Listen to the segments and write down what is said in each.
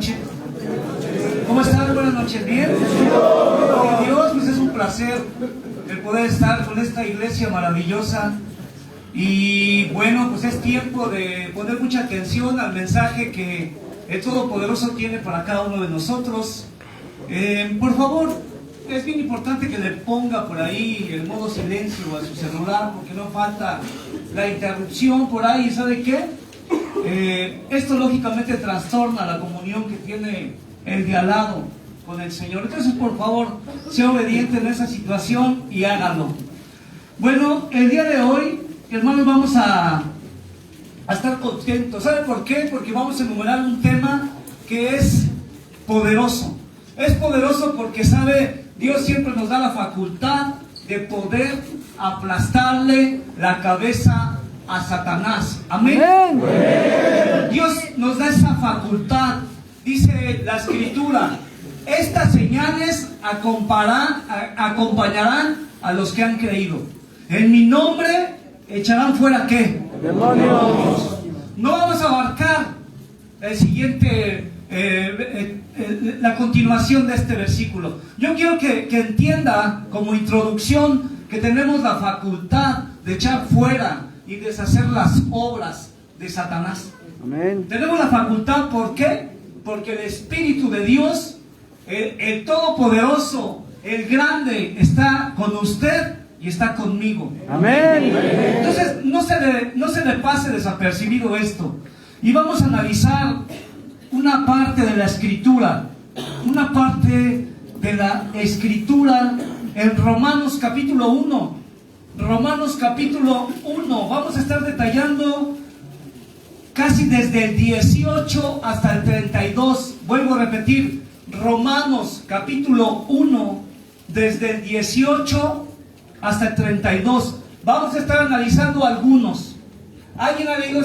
noche. ¿Cómo están? Buenas noches, ¿bien? Dios, pues es un placer el poder estar con esta iglesia maravillosa. Y bueno, pues es tiempo de poner mucha atención al mensaje que el Todopoderoso tiene para cada uno de nosotros. Por favor, es bien importante que le ponga por ahí el modo silencio a su celular, porque no falta la interrupción por ahí. ¿Sabe qué? Esto lógicamente trastorna la comunión que tiene el de al lado con el Señor. Entonces, por favor, sea obediente en esa situación y hágalo. Bueno, el día de hoy, hermanos, vamos a estar contentos. ¿Sabe por qué? Porque vamos a enumerar un tema que es poderoso. Es poderoso porque, ¿sabe? Dios siempre nos da la facultad de poder aplastarle la cabeza a Satanás. Amén. Dios nos da esa facultad. Dice la Escritura: estas señales acompañarán a los que han creído. En mi nombre echarán fuera ¿qué? Demonios. No vamos a abarcar el siguiente, la continuación de este versículo. Yo quiero que entienda como introducción que tenemos la facultad de echar fuera y deshacer las obras de Satanás. Amén. Tenemos la facultad, ¿por qué? Porque el Espíritu de Dios, el Todopoderoso, el Grande, está con usted y está conmigo. Amén. Entonces no se le pase desapercibido esto. Y vamos a analizar una parte de la Escritura. Una parte de la Escritura en Romanos capítulo 1. Romanos capítulo 1. Vamos a estar detallando casi desde el 18 hasta el 32. Vuelvo a repetir, Romanos capítulo 1, desde el 18 hasta el 32. Vamos a estar analizando algunos. ¿Alguien ha leído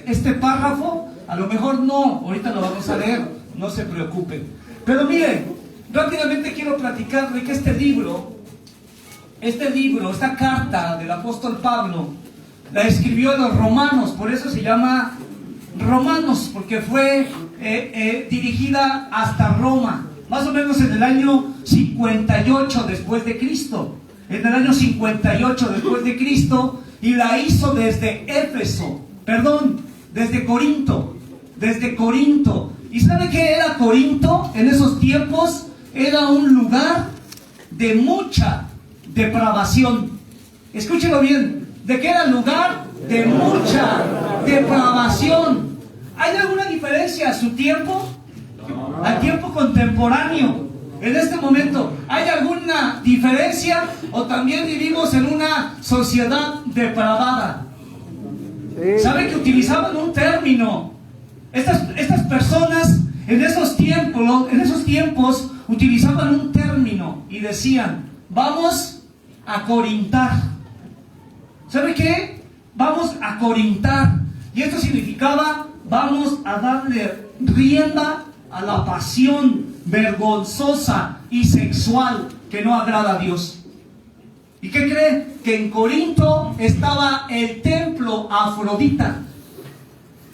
este párrafo? A lo mejor no, ahorita lo vamos a leer, no se preocupen. Pero miren, rápidamente quiero platicar de que este libro, esta carta del apóstol Pablo, la escribió a los romanos. Por eso se llama Romanos, porque fue dirigida hasta Roma, más o menos en el año 58 después de Cristo. En el año 58 después de Cristo, y la hizo desde Corinto. ¿Y sabe qué era Corinto? En esos tiempos era un lugar de mucha depravación. Escúchelo bien, ¿de qué era lugar? De mucha depravación. ¿Hay alguna diferencia a su tiempo? Al tiempo contemporáneo. En este momento, ¿hay alguna diferencia o también vivimos en una sociedad depravada? ¿Sabe que utilizaban un término? Estas personas en esos tiempos utilizaban un término y decían: vamos a corintar. ¿Sabe qué? Vamos a corintar. Y esto significaba: vamos a darle rienda a la pasión vergonzosa y sexual que no agrada a Dios. ¿Y qué cree? Que en Corinto estaba el templo a Afrodita.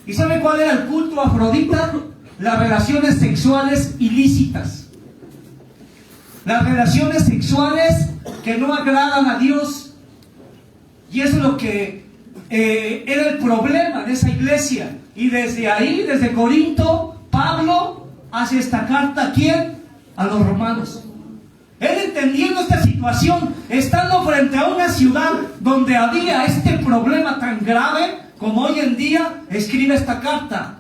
¿Y sabe cuál era el culto a Afrodita? Las relaciones sexuales ilícitas. Las relaciones sexuales que no agradan a Dios. Y eso es lo que era el problema de esa iglesia. Y desde ahí, desde Corinto, Pablo hace esta carta. ¿A quién? A los romanos. Él, entendiendo esta situación, estando frente a una ciudad donde había este problema tan grave como hoy en día, escribe esta carta.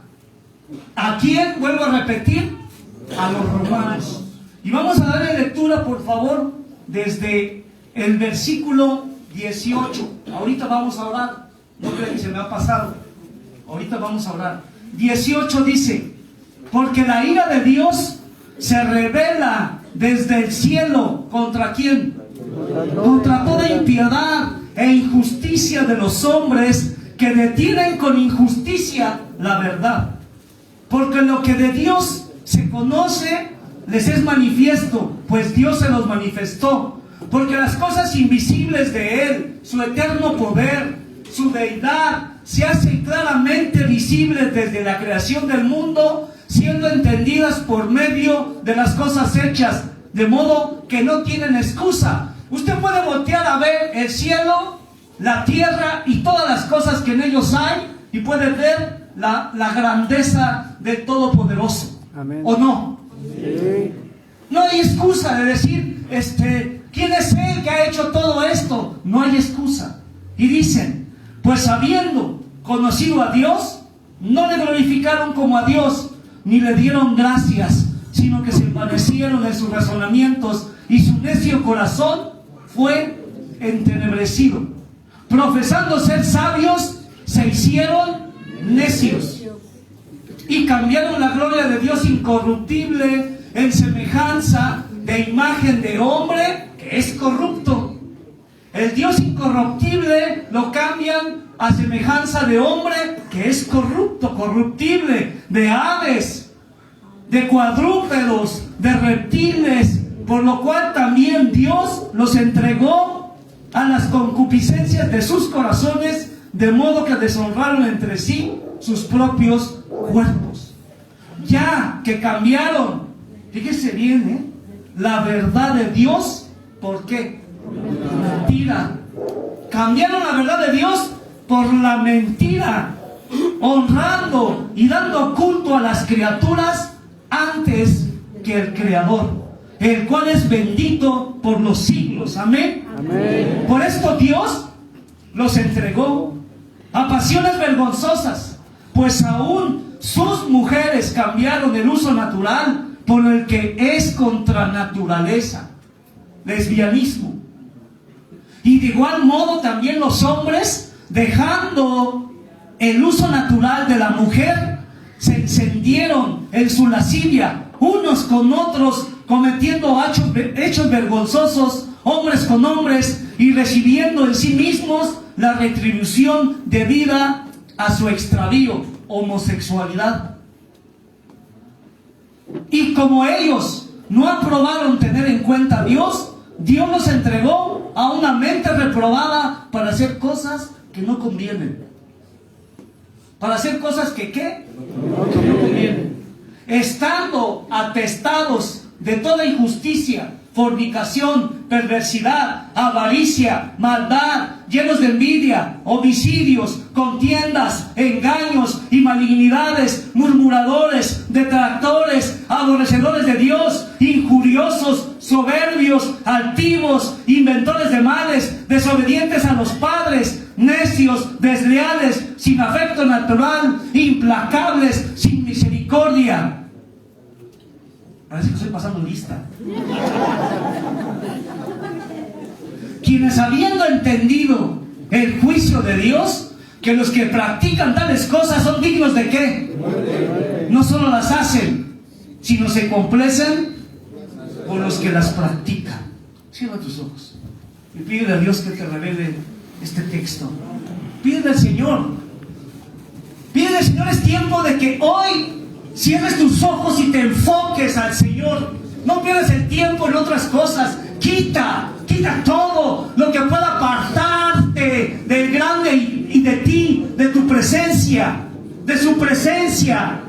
¿A quién? Vuelvo a repetir, a los romanos. Y vamos a darle lectura, por favor, desde el versículo 18. Ahorita vamos a orar. No creo que se me ha pasado. Ahorita vamos a orar. 18 dice: porque la ira de Dios se revela desde el cielo. ¿Contra quién? Contra toda impiedad e injusticia de los hombres que detienen con injusticia la verdad. Porque lo que de Dios se conoce les es manifiesto, pues Dios se los manifestó. Porque las cosas invisibles de Él, su eterno poder, su deidad, se hacen claramente visibles desde la creación del mundo, siendo entendidas por medio de las cosas hechas, de modo que no tienen excusa. Usted puede voltear a ver el cielo, la tierra y todas las cosas que en ellos hay, y puede ver la grandeza del Todopoderoso. Amén. ¿O no? Sí. No hay excusa de decir, ¿quién es Él que ha hecho todo esto? No hay excusa. Y dicen, pues habiendo conocido a Dios, no le glorificaron como a Dios, ni le dieron gracias, sino que se envanecieron en sus razonamientos, y su necio corazón fue entenebrecido. Profesando ser sabios, se hicieron necios, y cambiaron la gloria de Dios incorruptible en semejanza de imagen de hombre que es corrupto. El Dios incorruptible lo cambian a semejanza de hombre que es corrupto, corruptible, de aves, de cuadrúpedos, de reptiles, por lo cual también Dios los entregó a las concupiscencias de sus corazones, de modo que deshonraron entre sí sus propios cuerpos. Ya que cambiaron, fíjese bien, la verdad de Dios, ¿por qué? Mentira. Cambiaron la verdad de Dios por la mentira, honrando y dando culto a las criaturas antes que el Creador, el cual es bendito por los siglos. Amén. Amén. Por esto Dios los entregó a pasiones vergonzosas, pues aún sus mujeres cambiaron el uso natural por el que es contra naturaleza, lesbianismo. Y de igual modo también los hombres, dejando el uso natural de la mujer, se encendieron en su lascivia, unos con otros, cometiendo hechos vergonzosos, hombres con hombres, y recibiendo en sí mismos la retribución debida a su extravío, homosexualidad. Y como ellos no aprobaron tener en cuenta a Dios, Dios los entregó a una mente reprobada para hacer cosas que no convienen. Para hacer cosas que ¿qué? Que no convienen. Estando atestados de toda injusticia, fornicación, perversidad, avaricia, maldad, llenos de envidia, homicidios, contiendas, engaños y malignidades, murmuradores, detractores, aborrecedores de Dios, injuriosos, soberbios, altivos, inventores de males, desobedientes a los padres, necios, desleales, sin afecto natural, implacables, sin misericordia. Parece que estoy pasando lista. Quienes habiendo entendido el juicio de Dios, que los que practican tales cosas son dignos de ¿qué? No solo las hacen, sino se complacen por los que las practican. Cierra tus ojos y pídele a Dios que te revele este texto. Pídele al Señor. Pídele al Señor, es tiempo de que hoy cierres tus ojos y te enfoques al Señor. No pierdas el tiempo en otras cosas. Quita todo lo que pueda apartarte del grande y de ti, de tu presencia, de su presencia,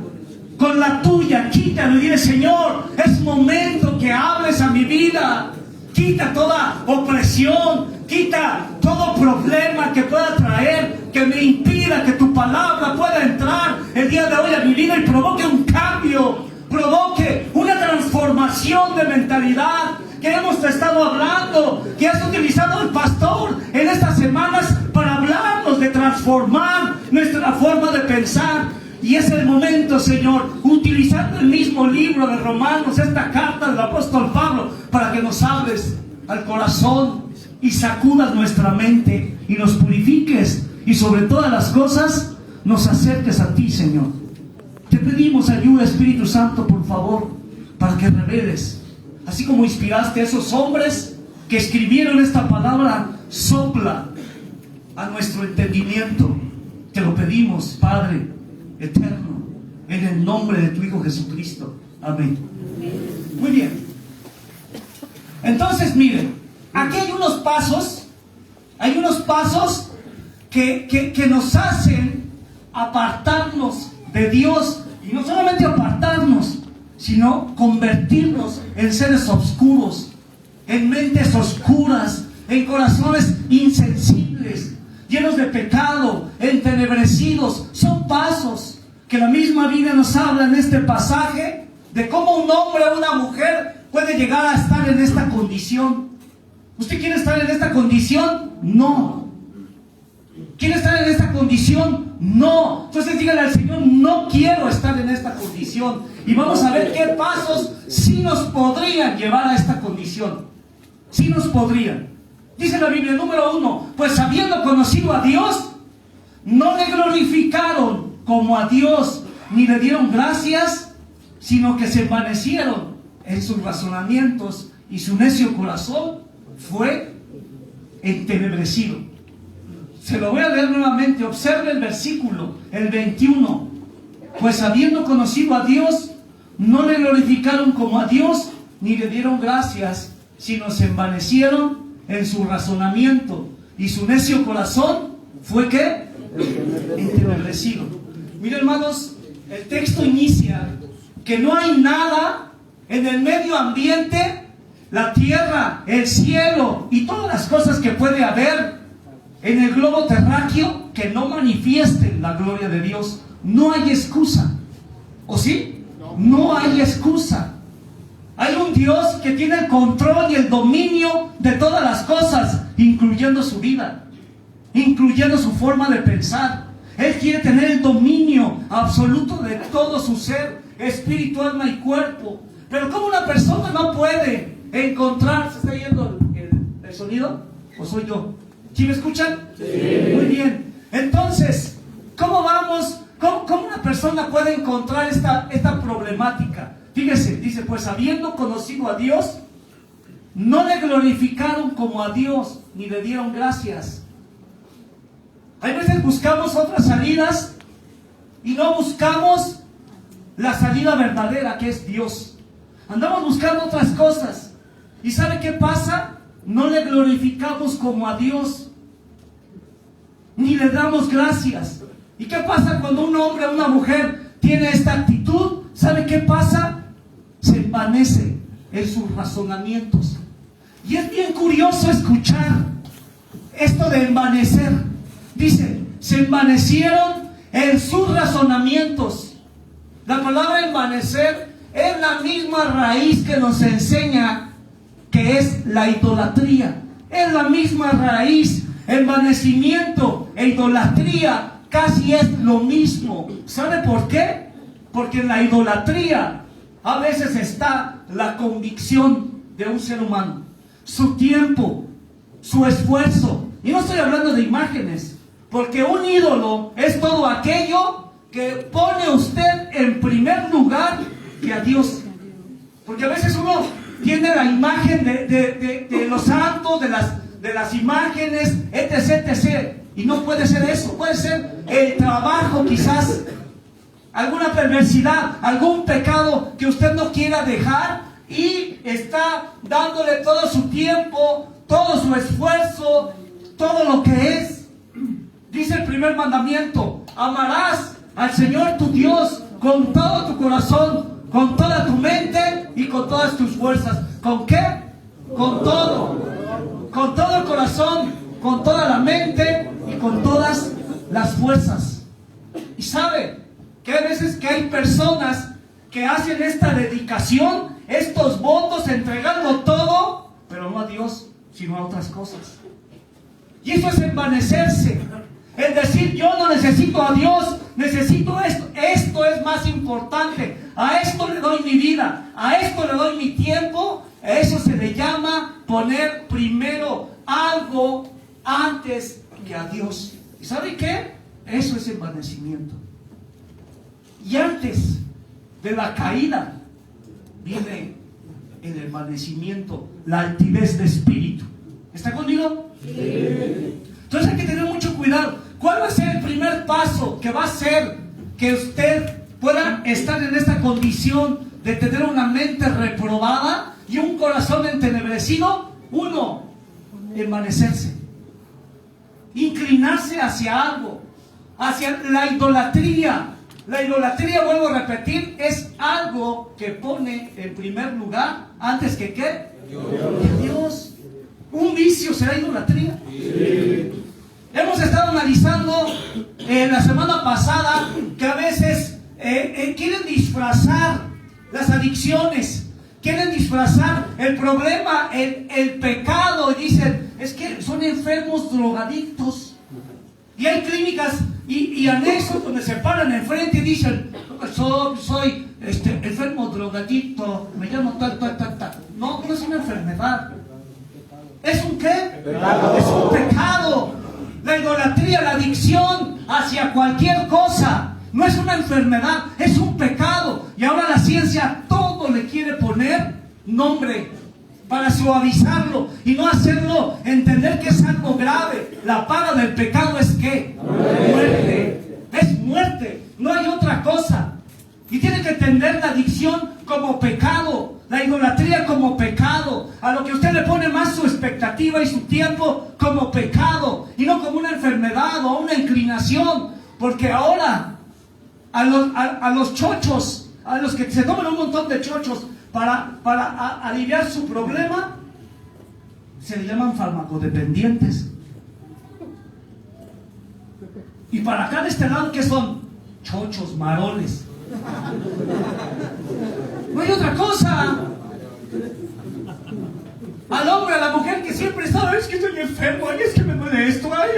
con la tuya. Quítalo y dile: Señor, es momento que hables a mi vida. Quita toda opresión, quita todo problema que pueda traer, que me impida que tu palabra pueda entrar el día de hoy a mi vida y provoque un cambio, provoque una transformación de mentalidad que hemos estado hablando, que has utilizado el pastor en estas semanas para hablarnos de transformar nuestra forma de pensar. Y es el momento, Señor, utilizando el mismo libro de Romanos, esta carta del apóstol Pablo, para que nos hables al corazón y sacudas nuestra mente y nos purifiques, y sobre todas las cosas nos acerques a ti, Señor. Te pedimos ayuda, Espíritu Santo, por favor, para que reveles, así como inspiraste a esos hombres que escribieron esta palabra, sopla a nuestro entendimiento. Te lo pedimos, Padre eterno, en el nombre de tu Hijo Jesucristo. Amén. Muy bien. Entonces, miren, aquí hay unos pasos que nos hacen apartarnos de Dios y Y no solamente apartarnos, sino convertirnos en seres oscuros, en mentes oscuras, en corazones insensibles, llenos de pecado, entenebrecidos. Son pasos que la misma Biblia nos habla en este pasaje de cómo un hombre o una mujer puede llegar a estar en esta condición. ¿Usted quiere estar en esta condición? No. ¿Quiere estar en esta condición? No. Entonces dígale al Señor, no quiero estar en esta condición. Y vamos a ver qué pasos sí nos podrían llevar a esta condición. Sí nos podrían. Dice la Biblia, número 1, pues habiendo conocido a Dios, no le glorificaron como a Dios, ni le dieron gracias, sino que se envanecieron en sus razonamientos, y su necio corazón fue entenebrecido. Se lo voy a leer nuevamente. Observe el versículo, el 21. Pues habiendo conocido a Dios, no le glorificaron como a Dios, ni le dieron gracias, sino se envanecieron en su razonamiento, y su necio corazón fue ¿qué? Entenebrecido. Miren, hermanos, el texto inicia que no hay nada en el medio ambiente, la tierra, el cielo y todas las cosas que puede haber en el globo terráqueo que no manifiesten la gloria de Dios. No hay excusa. ¿O sí? No hay excusa. Hay un Dios que tiene el control y el dominio de todas las cosas, incluyendo su vida, incluyendo su forma de pensar. Él quiere tener el dominio absoluto de todo su ser, espíritu, alma y cuerpo. Pero ¿cómo una persona no puede encontrar? ¿Se está yendo el sonido? ¿O soy yo? ¿Sí me escuchan? Sí. Muy bien. Entonces, ¿cómo vamos? ¿Cómo una persona puede encontrar esta problemática? Fíjese, dice, pues habiendo conocido a Dios, no le glorificaron como a Dios, ni le dieron gracias. Hay veces buscamos otras salidas y no buscamos la salida verdadera, que es Dios. Andamos buscando otras cosas. ¿Y sabe qué pasa? No le glorificamos como a Dios, ni le damos gracias. ¿Y qué pasa cuando un hombre o una mujer tiene esta actitud? ¿Sabe qué pasa? Se envanece en sus razonamientos. Y es bien curioso escuchar esto de envanecer. Dice, se envanecieron en sus razonamientos. La palabra envanecer es la misma raíz que nos enseña que es la idolatría. Es la misma raíz. Envanecimiento e idolatría casi es lo mismo. ¿Sabe por qué? Porque en la idolatría a veces está la convicción de un ser humano, su tiempo, su esfuerzo. Y no estoy hablando de imágenes, porque un ídolo es todo aquello que pone usted en primer lugar que a Dios. Porque a veces uno tiene la imagen de los santos, de las imágenes, etc, etc. Y no puede ser eso. Puede ser el trabajo, quizás alguna perversidad, algún pecado que usted no quiera dejar, y está dándole todo su tiempo, todo su esfuerzo, todo lo que es. Dice el primer mandamiento: amarás al Señor tu Dios con todo tu corazón, con toda tu mente y con todas tus fuerzas. ¿Con qué? Con todo el corazón, con toda la mente y con todas las fuerzas. Y sabe que hay veces que hay personas que hacen esta dedicación, estos votos, entregando todo, pero no a Dios, sino a otras cosas. Y eso es envanecerse. El decir, yo no necesito a Dios, necesito esto. Esto es más importante. A esto le doy mi vida, a esto le doy mi tiempo. A eso se le llama poner primero algo antes que a Dios. ¿Y sabe qué? Eso es envanecimiento. Y antes de la caída viene el envanecimiento, la altivez de espíritu. ¿Está conmigo? Sí. Entonces hay que tener mucho cuidado. ¿Cuál va a ser el primer paso que va a hacer que usted pueda estar en esta condición de tener una mente reprobada y un corazón entenebrecido? Uno, envanecerse, inclinarse hacia algo, hacia la idolatría. La idolatría, vuelvo a repetir, es algo que pone en primer lugar, antes que ¿qué? Dios. ¿Un vicio será idolatría? Sí. Hemos estado analizando la semana pasada que a veces quieren disfrazar las adicciones, quieren disfrazar el problema, el pecado, y dicen, es que son enfermos drogadictos. Y hay clínicas y anexos donde se paran enfrente y dicen, soy enfermo drogadicto, me llamo tal. No, no es una enfermedad. ¿Es un qué? Pecado. Es un pecado. La idolatría, la adicción hacia cualquier cosa, no es una enfermedad, es un pecado. Y ahora la ciencia todo le quiere poner nombre para suavizarlo y no hacerlo entender que es algo grave. La paga del pecado es ¿qué? Muerte. Es muerte, no hay otra cosa. Y tiene que entender la adicción como pecado, la idolatría como pecado, a lo que usted le pone más su expectativa y su tiempo como pecado, y no como una enfermedad o una inclinación. Porque ahora a los chochos, a los que se toman un montón de chochos para aliviar su problema, se le llaman farmacodependientes. Y para acá de este lado, ¿qué son? Chochos, marones. No hay otra cosa. Al hombre, a la mujer que siempre está, es que estoy enfermo, ay, es que me duele esto, ay.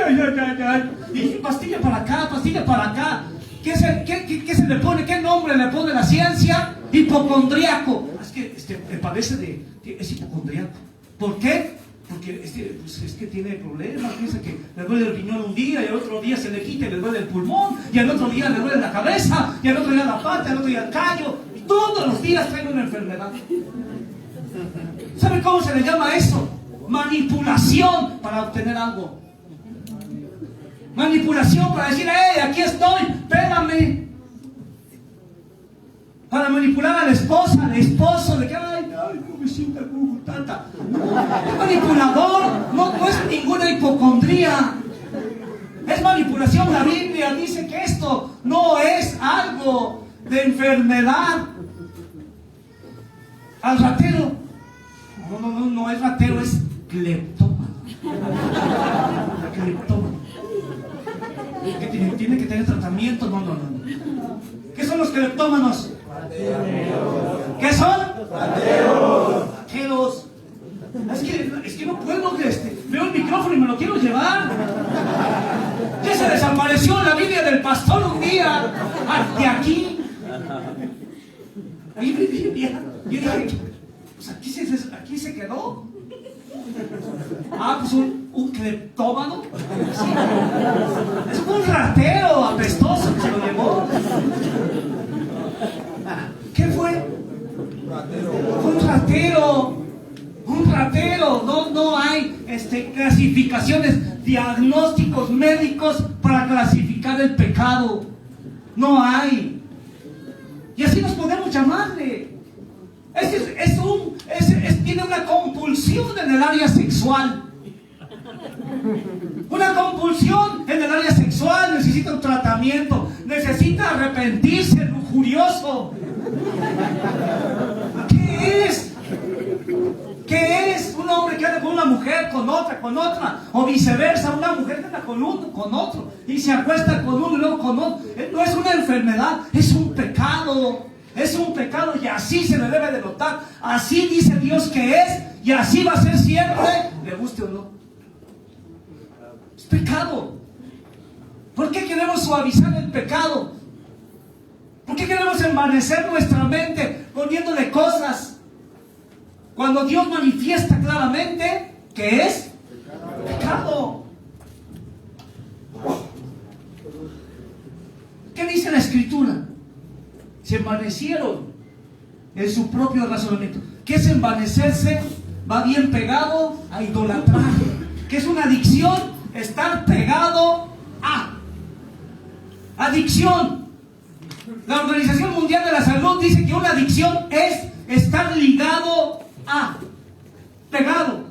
Y pastilla para acá, pastilla para acá. ¿Qué se le pone? ¿Qué nombre le pone la ciencia? Hipocondriaco. Es que padece es hipocondriaco. ¿Por qué? Porque es que tiene problemas, piensa que le duele el riñón un día y al otro día se le quita y le duele el pulmón y al otro día le duele la cabeza y al otro día la pata, al otro día el callo, y todos los días trae una enfermedad. ¿Sabe cómo se le llama eso? Manipulación para obtener algo. Manipulación para decir, aquí estoy, pégame. Para manipular a la esposa, al esposo, de que, no me sienta como tanta. Es manipulador, no es ninguna hipocondría. Es manipulación. La Biblia dice que esto no es algo de enfermedad. Al ratero, no es ratero, es cleptómano. Cleptómano. Que tiene que tener tratamiento, no. ¿Qué son los cleptómanos? ¿Qué son? Rateros. Es que no puedo, veo el micrófono y me lo quiero llevar. Ya se desapareció la Biblia del pastor un día de aquí. Ahí mi Biblia. Yo dije, pues aquí se quedó. Pues un cleptómano. Sí. Es un ratero apestoso que se lo llevó. ¿Qué fue? Un ratero. No hay clasificaciones, diagnósticos médicos para clasificar el pecado. No hay. Y así nos podemos llamarle. Tiene una compulsión en el área sexual. Una compulsión en el área sexual, necesita un tratamiento, necesita arrepentirse, lujurioso. ¿Qué es? ¿Qué es? Un hombre que anda con una mujer, con otra, o viceversa, una mujer que anda con otro, y se acuesta con uno y luego con otro. No es una enfermedad, es un pecado. Es un pecado y así se le debe de notar. Así dice Dios que es y así va a ser siempre, le guste o no. Es pecado. ¿Por qué queremos suavizar el pecado? ¿Por qué queremos envanecer nuestra mente poniéndole cosas cuando Dios manifiesta claramente que es pecado? ¿Qué dice la Escritura? Se envanecieron en su propio razonamiento. ¿Qué es envanecerse? Va bien pegado a idolatrar. ¿Qué es una adicción? Estar pegado a. Adicción. La Organización Mundial de la Salud dice que una adicción es estar ligado a. Pegado.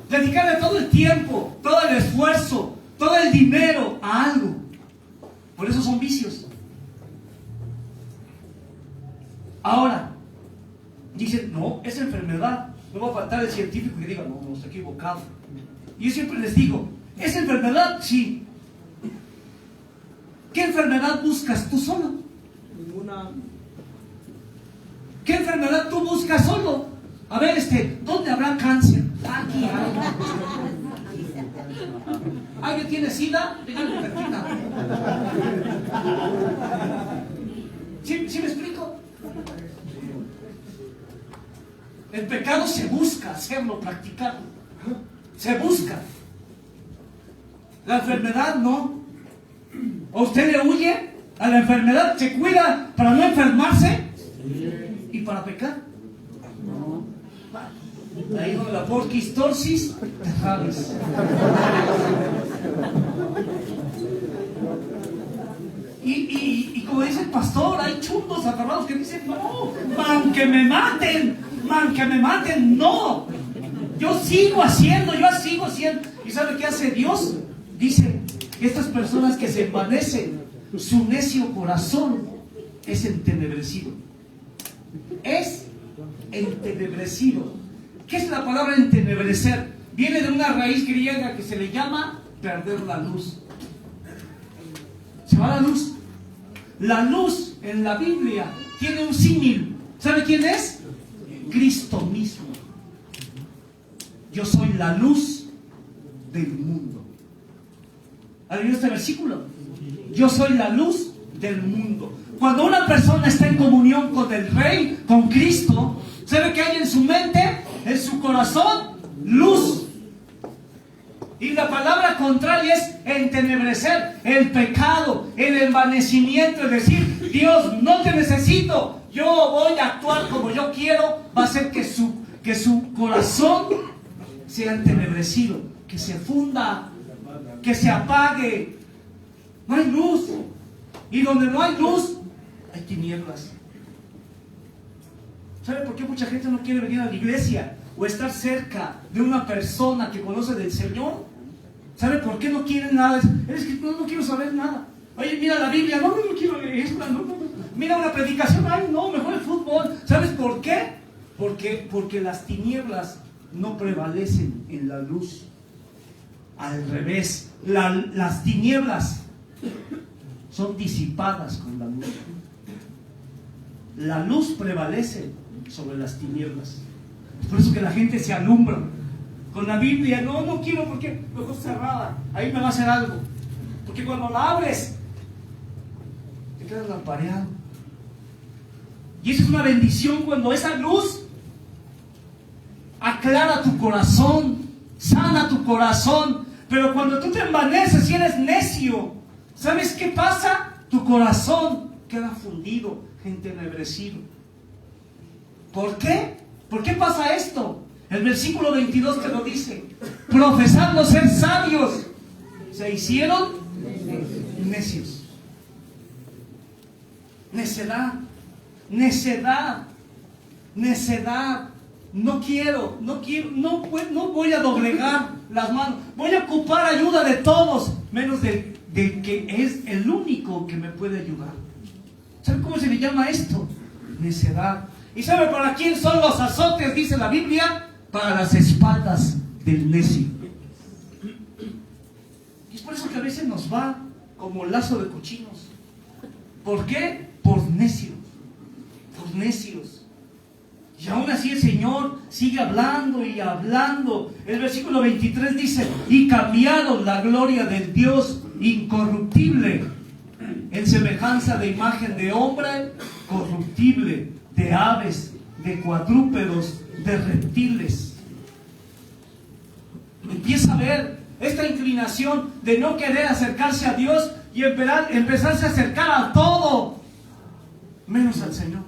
Dedicarle todo el tiempo, todo el esfuerzo, todo el dinero a algo. Por eso son vicios. Ahora, dicen, no, es enfermedad. No va a faltar el científico que diga, no, está equivocado. Y yo siempre les digo, ¿es enfermedad? Sí. ¿Qué enfermedad buscas tú solo? Ninguna. ¿Qué enfermedad tú buscas solo? A ver, ¿dónde habrá cáncer? Aquí hay. ¿Alguien tiene SIDA? Díganme perfecta. ¿Sí me explico? El pecado se busca hacerlo, practicarlo. Se busca. La enfermedad no. ¿O usted le huye a la enfermedad? ¿Se cuida para no enfermarse? ¿Y para pecar? Ahí donde la porquistorsis, te sabes. Y como dice el pastor, hay chundos aferrados que dicen, no, man que me maten, no. Yo sigo haciendo. ¿Y sabe qué hace Dios? Dice, estas personas que se envanecen, su necio corazón es entenebrecido. Es entenebrecido. ¿Qué es la palabra entenebrecer? Viene de una raíz griega que se le llama perder la luz. Se va la luz. La luz en la Biblia tiene un símil. ¿Sabe quién es? Cristo mismo. Yo soy la luz del mundo. ¿Ha leído este versículo? Yo soy la luz del mundo. Cuando una persona está en comunión con el Rey, con Cristo, ¿sabe qué hay en su mente? En su corazón, luz. Y la palabra contraria es entenebrecer, el pecado, el envanecimiento, es decir, Dios, no te necesito, yo voy a actuar como yo quiero. Va a hacer que su corazón sea entenebrecido, que se funda, que se apague. No hay luz. Y donde no hay luz, hay tinieblas. ¿Sabe por qué mucha gente no quiere venir a la iglesia o estar cerca de una persona que conoce del Señor? ¿Sabe por qué no quieren nada? Es que no quiero saber nada. Oye, mira la Biblia, no quiero leer esta, no. Mira una predicación, ay no, mejor el fútbol. ¿Sabes por qué? Porque las tinieblas no prevalecen en la luz. Al revés, las tinieblas son disipadas con la luz. La luz prevalece sobre las tinieblas. Es por eso que la gente se alumbra con la Biblia. No quiero porque mejor cerrada, ahí me va a hacer algo. Porque cuando la abres te quedas lampareado. Y eso es una bendición cuando esa luz aclara tu corazón, sana tu corazón. Pero cuando tú te envaneces y eres necio, ¿sabes qué pasa? Tu corazón queda fundido, entenebrecido. ¿Por qué? ¿Por qué pasa esto? El versículo 22 te lo dice. Profesando ser sabios, se hicieron necios. Necedad. No voy a doblegar las manos. Voy a ocupar ayuda de todos, menos del que es el único que me puede ayudar. ¿Sabe cómo se le llama esto? Necedad. ¿Y sabe para quién son los azotes? Dice la Biblia, para las espaldas del necio. Y es por eso que a veces nos va como lazo de cochinos. ¿Por qué? Por necios. Por necios. Y aún así el Señor sigue hablando y hablando. El versículo 23 dice, y cambiaron la gloria del Dios incorruptible en semejanza de imagen de hombre corruptible, de aves, de cuadrúpedos, de reptiles. Empieza a ver esta inclinación de no querer acercarse a Dios y empezarse a acercar a todo menos al Señor.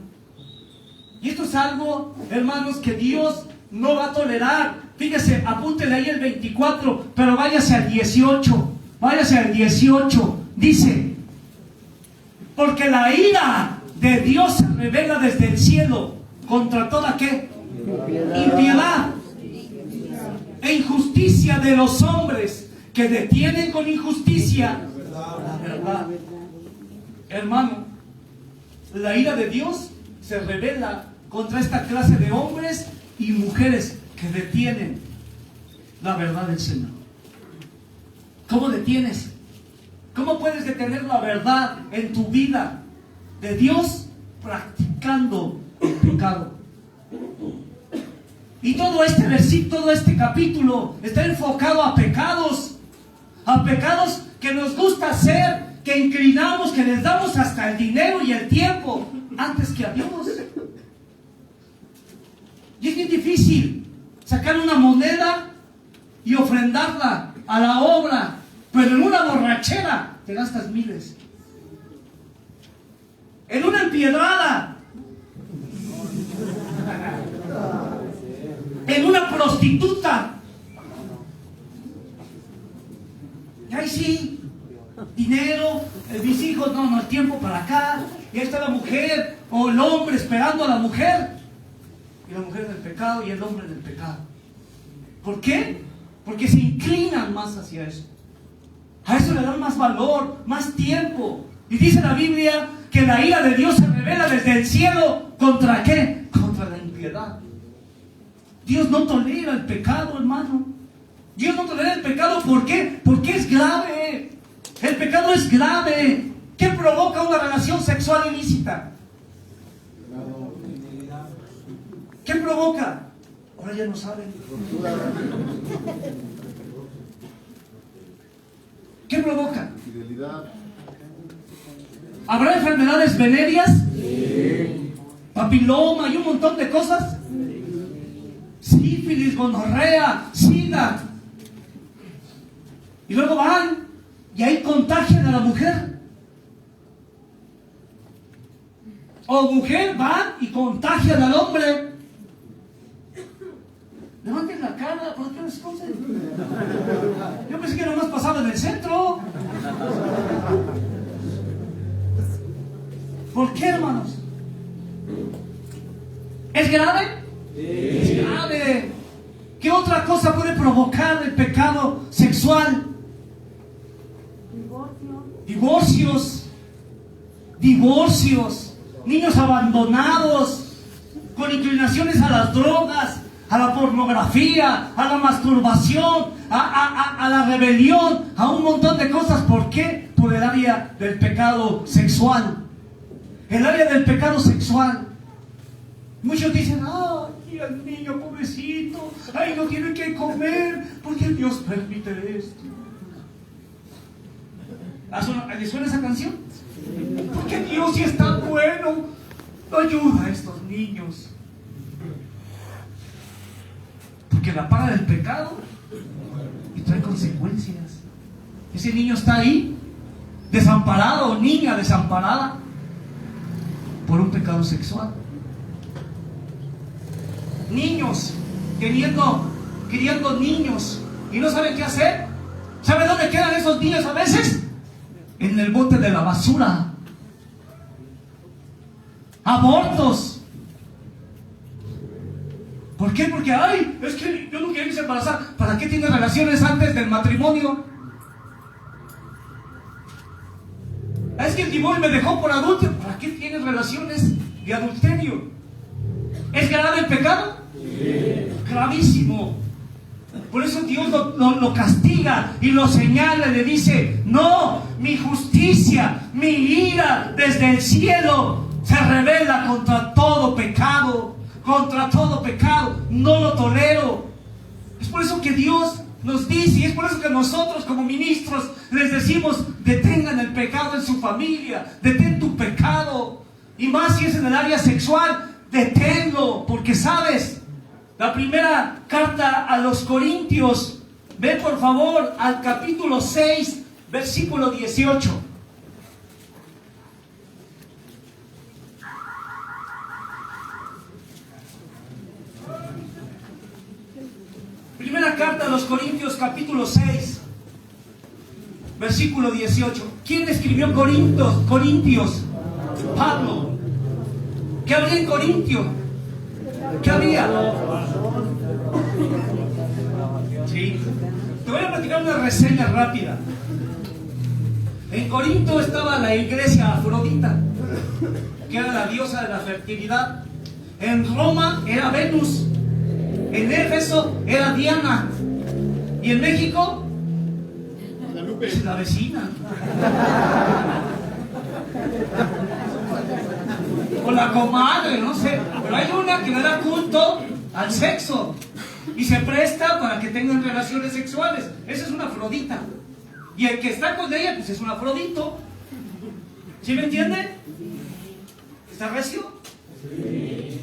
Y esto es algo, hermanos, que Dios no va a tolerar. Fíjese, apúntele ahí el 24, pero váyase al 18. Váyase al 18. Dice, porque la ira de Dios se revela desde el cielo contra toda ¿qué? Impiedad e injusticia de los hombres que detienen con injusticia la verdad. Hermano, la ira de Dios se revela contra esta clase de hombres y mujeres que detienen la verdad del Señor. ¿Cómo detienes? ¿Cómo puedes detener la verdad en tu vida de Dios? Practicando el pecado. Y todo este versículo, todo este capítulo está enfocado a pecados que nos gusta hacer, que inclinamos, que les damos hasta el dinero y el tiempo antes que a Dios. Y es bien difícil sacar una moneda y ofrendarla a la obra, pero en una borrachera te gastas miles. En una empiedrada, en una prostituta, y ahí sí, dinero, mis hijos, no, el tiempo para acá, y ahí está la mujer o el hombre esperando a la mujer, y la mujer en el pecado y el hombre en el pecado. ¿Por qué? Porque se inclinan más hacia eso. A eso le dan más valor, más tiempo. Y dice la Biblia que la ira de Dios se revela desde el cielo. ¿Contra qué? Contra la impiedad. Dios no tolera el pecado, hermano. Dios no tolera el pecado. ¿Por qué? Porque es grave. El pecado es grave. ¿Qué provoca una relación sexual ilícita? ¿Qué provoca? Ahora ya no saben. ¿Qué provoca? Infidelidad. ¿Habrá enfermedades venéreas? Sí. Papiloma y un montón de cosas. Sífilis, gonorrea, sida. Y luego van y ahí contagian a la mujer. O mujer van y contagian al hombre. Levanten la cara, ¿por qué no se esconden? Yo pensé que nomás pasaba en el centro. ¿Por qué, hermanos? ¿Es grave? Sí. Es grave. ¿Qué otra cosa puede provocar el pecado sexual? Divorcios, niños abandonados, con inclinaciones a las drogas, a la pornografía, a la masturbación, a la rebelión, a un montón de cosas. ¿Por qué? Por el área del pecado sexual. El área del pecado sexual. Muchos dicen, ay, el niño pobrecito, ay, no tiene que comer, ¿por qué Dios permite esto? ¿Le suena esa canción? Porque Dios sí está bueno, ayuda a estos niños. Porque la paga del pecado y trae consecuencias. Ese niño está ahí, desamparado, o niña desamparada, por un pecado sexual. Niños criando niños y no saben qué hacer. ¿Saben dónde quedan esos niños a veces? En el bote de la basura. Abortos. ¿Por qué? Porque, ay, es que yo no quiero irse embarazar. ¿Para qué tiene relaciones antes del matrimonio? Es que el divorcio me dejó por adulterio. ¿Para qué tienes relaciones de adulterio? ¿Es grave el pecado? Sí. Gravísimo. Por eso Dios lo castiga y lo señala y le dice, no, mi justicia, mi ira desde el cielo se revela contra todo pecado, no lo tolero. Es por eso que Dios nos dice, y es por eso que nosotros como ministros les decimos, detengan el pecado en su familia, detén tu pecado, y más si es en el área sexual, deténlo, porque sabes, la primera carta a los Corintios, ve por favor al capítulo 6, versículo 18. Primera carta a los Corintios, capítulo 6, versículo 18. ¿Quién escribió Corintios? Pablo. ¿Qué había en Corintio? ¿Qué había? Sí. Te voy a platicar una reseña rápida. En Corinto estaba la iglesia afrodita, que era la diosa de la fertilidad. En Roma era Venus. En Éfeso era Diana. Y en México, es la vecina. O la comadre, no sé. Pero hay una que le da culto al sexo y se presta para que tengan relaciones sexuales. Esa es una Afrodita. Y el que está con ella, pues es un Afrodito. ¿Sí me entiende? ¿Está recio? Sí.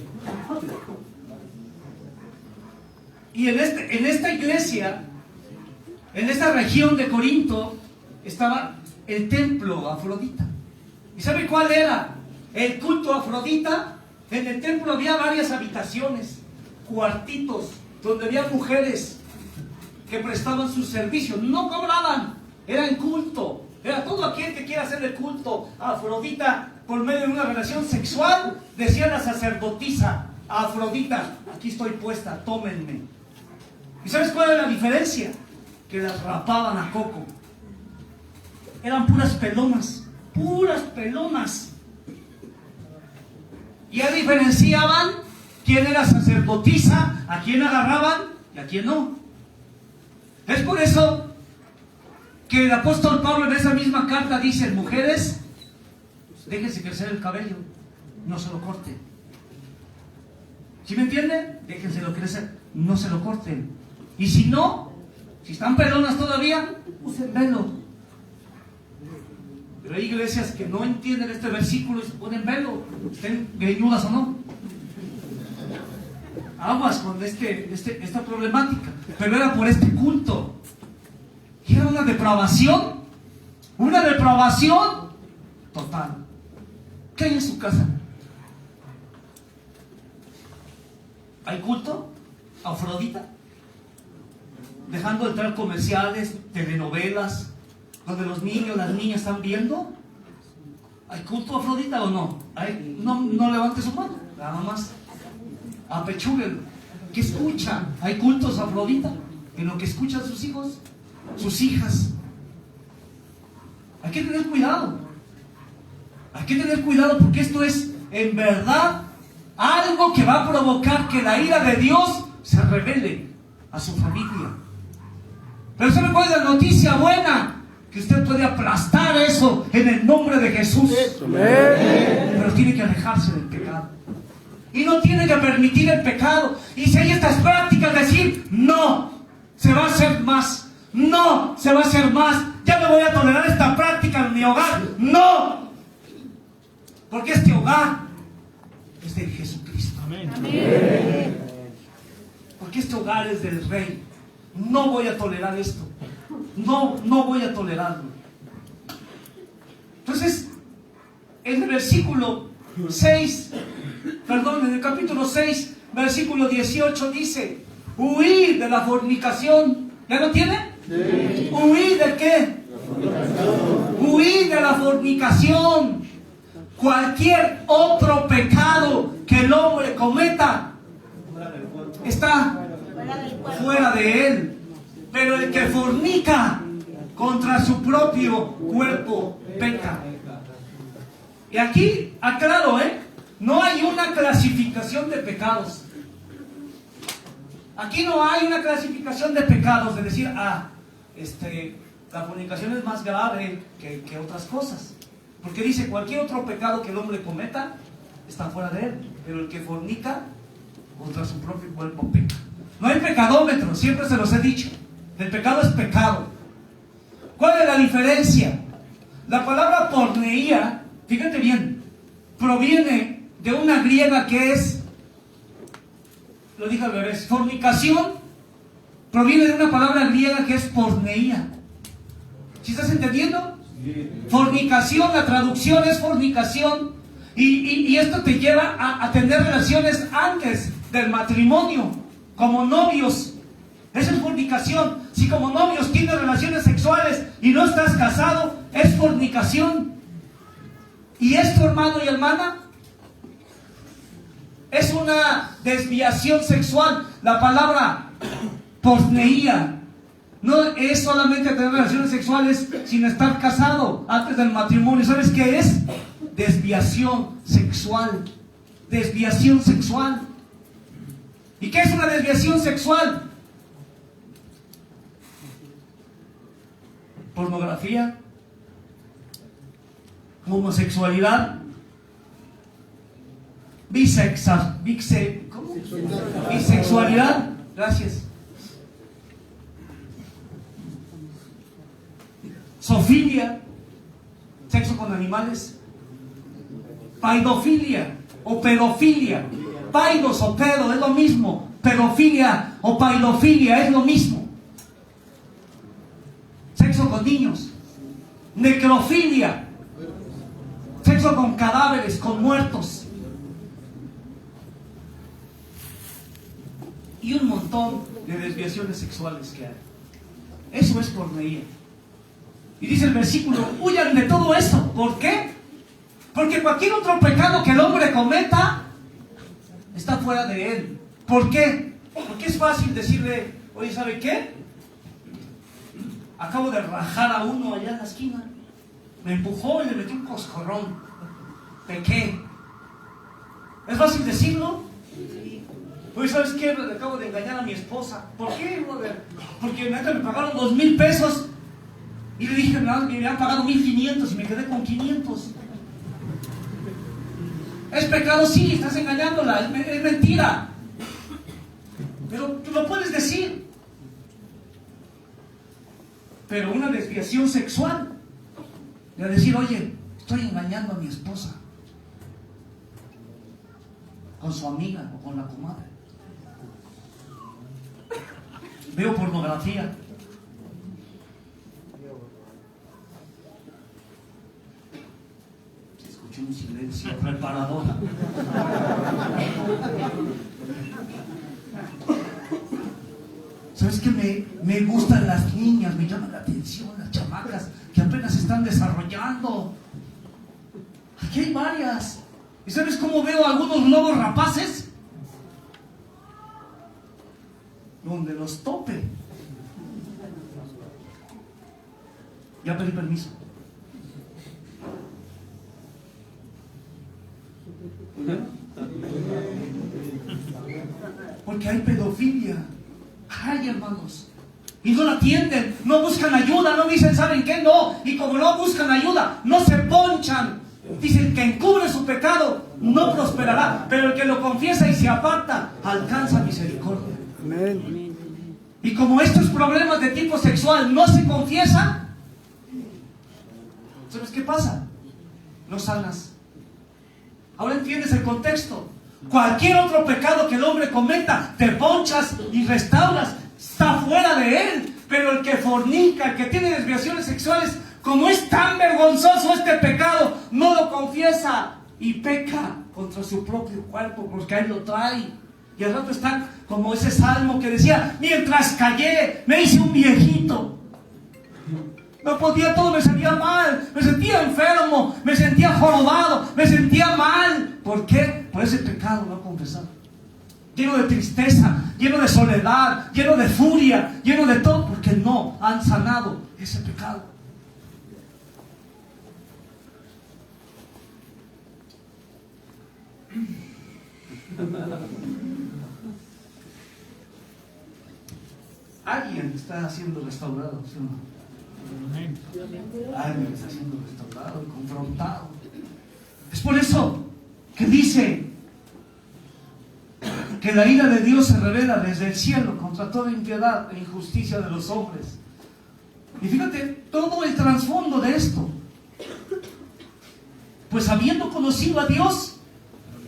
Y en esta iglesia, en esta región de Corinto, estaba el templo Afrodita. ¿Y sabe cuál era el culto a Afrodita? En el templo había varias habitaciones, cuartitos, donde había mujeres que prestaban sus servicios. No cobraban, era en culto. Era todo aquel que quiera hacer el culto a Afrodita por medio de una relación sexual. Decía la sacerdotisa a Afrodita: aquí estoy puesta, tómenme. ¿Y sabes cuál era la diferencia? Que las rapaban a coco. Eran puras pelonas, puras pelonas. Ya diferenciaban quién era sacerdotisa, a quién agarraban y a quién no. Es por eso que el apóstol Pablo en esa misma carta dice: mujeres, déjense crecer el cabello, no se lo corten. ¿Sí me entienden? Déjenselo crecer, no se lo corten. Y si no, si están pelonas todavía, usen velo. Pero hay iglesias que no entienden este versículo y se ponen velo, estén greñudas o no. Aguas con esta problemática. Pero era por este culto. Y era una depravación total. ¿Qué hay en su casa? ¿Hay culto? ¿Afrodita? Dejando de entrar comerciales, telenovelas, donde los niños, las niñas están viendo. ¿Hay culto a Afrodita o no? No levante su mano, nada más apechúguenlo. ¿Qué escucha? ¿Hay cultos a Afrodita en lo que escuchan sus hijos, sus hijas? Hay que tener cuidado. Hay que tener cuidado, porque esto es en verdad algo que va a provocar que la ira de Dios se revele a su familia. Pero ¿sabe cuál es la noticia buena? Que usted puede aplastar eso en el nombre de Jesús. Pero tiene que alejarse del pecado. Y no tiene que permitir el pecado. Y si hay estas prácticas, decir: no, se va a hacer más. No, se va a hacer más. Ya no voy a tolerar esta práctica en mi hogar. No. Porque este hogar es de Jesucristo. Amén. Porque este hogar es del Rey. No voy a tolerar esto. No voy a tolerarlo. Entonces, en el versículo 6, en el capítulo 6, versículo 18 dice: huid de la fornicación. ¿Ya lo tiene? Sí. ¿Huid de qué? Huid de la fornicación. Cualquier otro pecado que el hombre cometa está fuera de él. Pero el que fornica contra su propio cuerpo peca. Y aquí aclaro, no hay una clasificación de pecados. Aquí no hay una clasificación de pecados, de decir: la fornicación es más grave que otras cosas. Porque dice: cualquier otro pecado que el hombre cometa está fuera de él. Pero el que fornica contra su propio cuerpo peca. No hay pecadómetro, siempre se los he dicho. El pecado es pecado. ¿Cuál es la diferencia? La palabra porneía, fíjate bien, proviene de una griega que es, lo dije al revés, fornicación, proviene de una palabra griega que es porneía. ¿Sí estás entendiendo? Sí. Fornicación, la traducción es fornicación. Y esto te lleva a tener relaciones antes del matrimonio, como novios. Eso es fornicación. Si como novios tienes relaciones sexuales y no estás casado, es fornicación. Y esto, hermano y hermana, es una desviación sexual. La palabra porneía no es solamente tener relaciones sexuales sin estar casado antes del matrimonio. ¿Sabes qué es? desviación sexual. Desviación sexual. ¿Y qué es una desviación sexual? Pornografía, homosexualidad, bisexualidad, gracias, zoofilia, sexo con animales, paidofilia o pedofilia. Paidos o pedo es lo mismo, pedofilia o paidofilia es lo mismo. Sexo con niños, necrofilia, sexo con cadáveres, con muertos, y un montón de desviaciones sexuales que hay. Eso es porneía. Y dice el versículo: huyan de todo eso. ¿Por qué? Porque cualquier otro pecado que el hombre cometa está fuera de él. ¿Por qué? Porque es fácil decirle: oye, ¿sabe qué? Acabo de rajar a uno allá en la esquina. Me empujó y le metí un coscorrón. Pequé. ¿Es fácil decirlo? Oye, ¿sabes qué? Le acabo de engañar a mi esposa. ¿Por qué, brother? Porque neta me pagaron 2,000 pesos. Y le dije que me habían pagado 1,500 y me quedé con 500. ¿Es pecado? Sí, estás engañándola. Es mentira. Pero tú lo puedes decir. Pero una desviación sexual, de decir: oye, estoy engañando a mi esposa con su amiga o con la comadre. Veo pornografía. Escuché un silencio reparador. ¿Sabes qué? Me gustan las niñas, me llaman la atención las chamacas que apenas se están desarrollando. Aquí hay varias. ¿Y sabes cómo veo algunos lobos rapaces? Donde los tope. Ya pedí permiso. Porque hay pedofilia. Ay, hermanos, y no la atienden, no buscan ayuda, no dicen: ¿saben qué? No. Y como no buscan ayuda, no se ponchan. Dicen que encubre su pecado no prosperará, pero el que lo confiesa y se aparta alcanza misericordia. Amén. Y como estos problemas de tipo sexual no se confiesan, ¿sabes qué pasa? No sanas. Ahora entiendes el contexto. Cualquier otro pecado que el hombre cometa, te ponchas y restauras, está fuera de él. Pero el que fornica, el que tiene desviaciones sexuales, como es tan vergonzoso este pecado, no lo confiesa y peca contra su propio cuerpo, porque ahí lo trae. Y al rato está como ese salmo que decía: mientras callé, me hice un viejito. No podía todo, me sentía mal, me sentía enfermo, me sentía jorobado, me sentía mal. ¿Por qué? Por ese pecado no confesado. Lleno de tristeza, lleno de soledad, lleno de furia, lleno de todo, porque no han sanado ese pecado. Alguien está siendo restaurado, ¿sí o no? Alguien está siendo restaurado y confrontado. Es por eso que dice que la ira de Dios se revela desde el cielo contra toda impiedad e injusticia de los hombres. Y fíjate todo el trasfondo de esto. Pues habiendo conocido a Dios,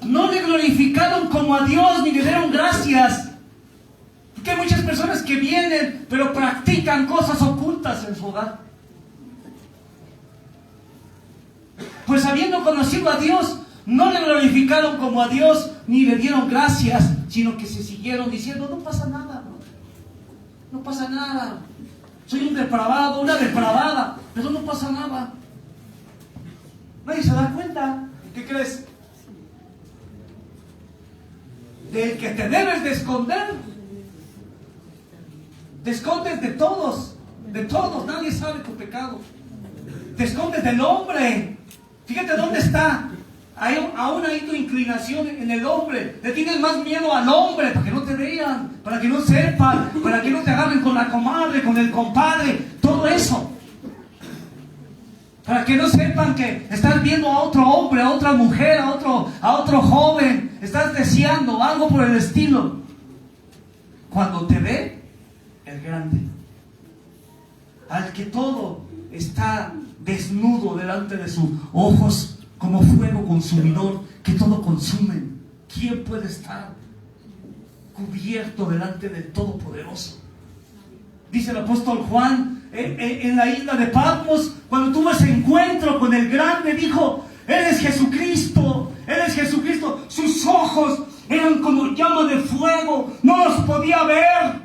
no le glorificaron como a Dios ni le dieron gracias. Porque hay muchas personas que vienen, pero practican cosas ocultas en su hogar. Pues habiendo conocido a Dios, no le glorificaron como a Dios, ni le dieron gracias, sino que se siguieron diciendo: no pasa nada, bro. No pasa nada. Soy un depravado, una depravada, pero no pasa nada. Nadie se da cuenta. ¿Qué crees? Del que te debes de esconder. Te escondes de todos, nadie sabe tu pecado. Te escondes del hombre, Fíjate dónde está. Aún hay tu inclinación en el hombre. Le tienes más miedo al hombre para que no te vean, para que no sepan, para que no te agarren con la comadre, con el compadre, todo eso. Para que no sepan que estás viendo a otro hombre, a otra mujer, a otro joven. Estás deseando algo por el estilo. Cuando te ve el grande, al que todo está desnudo delante de sus ojos, como fuego consumidor, que todo consume. ¿Quién puede estar cubierto delante del Todopoderoso? Dice el apóstol Juan en la isla de Patmos, cuando tuvo ese encuentro con el grande, dijo: Él es Jesucristo, Él es Jesucristo. Sus ojos eran como llama de fuego, no los podía ver.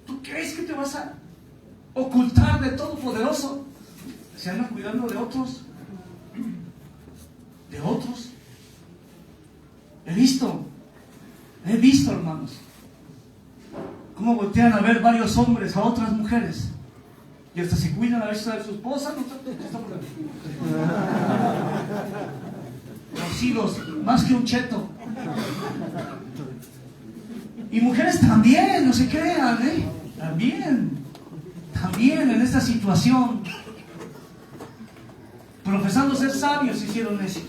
¿Tú crees que te vas a ocultar del Todopoderoso? Se andan cuidando de otros. De otros. He visto, hermanos, cómo voltean a ver varios hombres a otras mujeres y hasta se cuidan a ver si de su esposa. Los hijos, más que un cheto. Y mujeres también, no se crean, también en esta situación, profesando ser sabios, se hicieron necios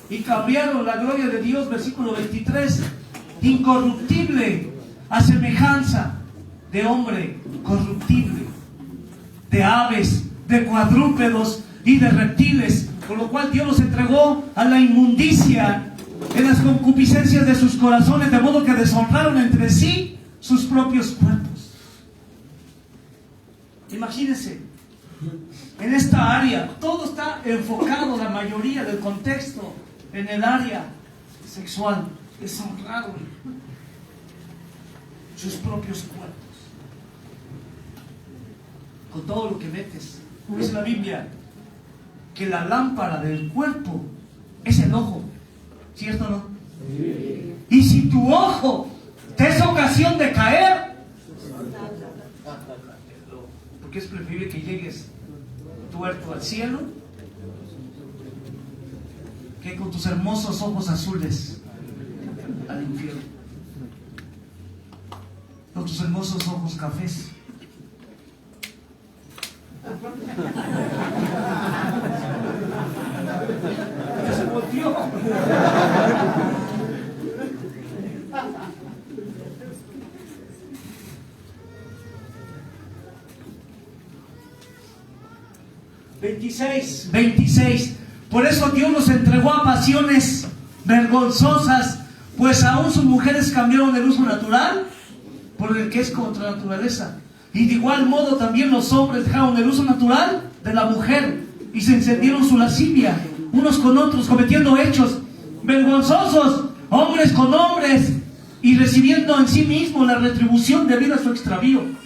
y cambiaron la gloria de Dios, versículo 23, incorruptible, a semejanza de hombre corruptible, de aves, de cuadrúpedos y de reptiles, por lo cual Dios los entregó a la inmundicia en las concupiscencias de sus corazones, de modo que deshonraron entre sí sus propios cuerpos. Imagínense, en esta área, todo está enfocado, la mayoría del contexto, en el área sexual. Deshonraron sus propios cuerpos con todo lo que metes. Dice la Biblia que la lámpara del cuerpo es el ojo, ¿cierto o no? Sí. Y si tu ojo te es ocasión de caer, porque es preferible que llegues tuerto al cielo que con tus hermosos ojos azules al infierno, con tus hermosos ojos cafés. Ya se volteó. Veintiséis. Por eso Dios los entregó a pasiones vergonzosas, pues aún sus mujeres cambiaron el uso natural por el que es contra naturaleza. Y de igual modo también los hombres dejaron el uso natural de la mujer y se encendieron su lascivia unos con otros, cometiendo hechos vergonzosos, hombres con hombres, y recibiendo en sí mismo la retribución debido a su extravío.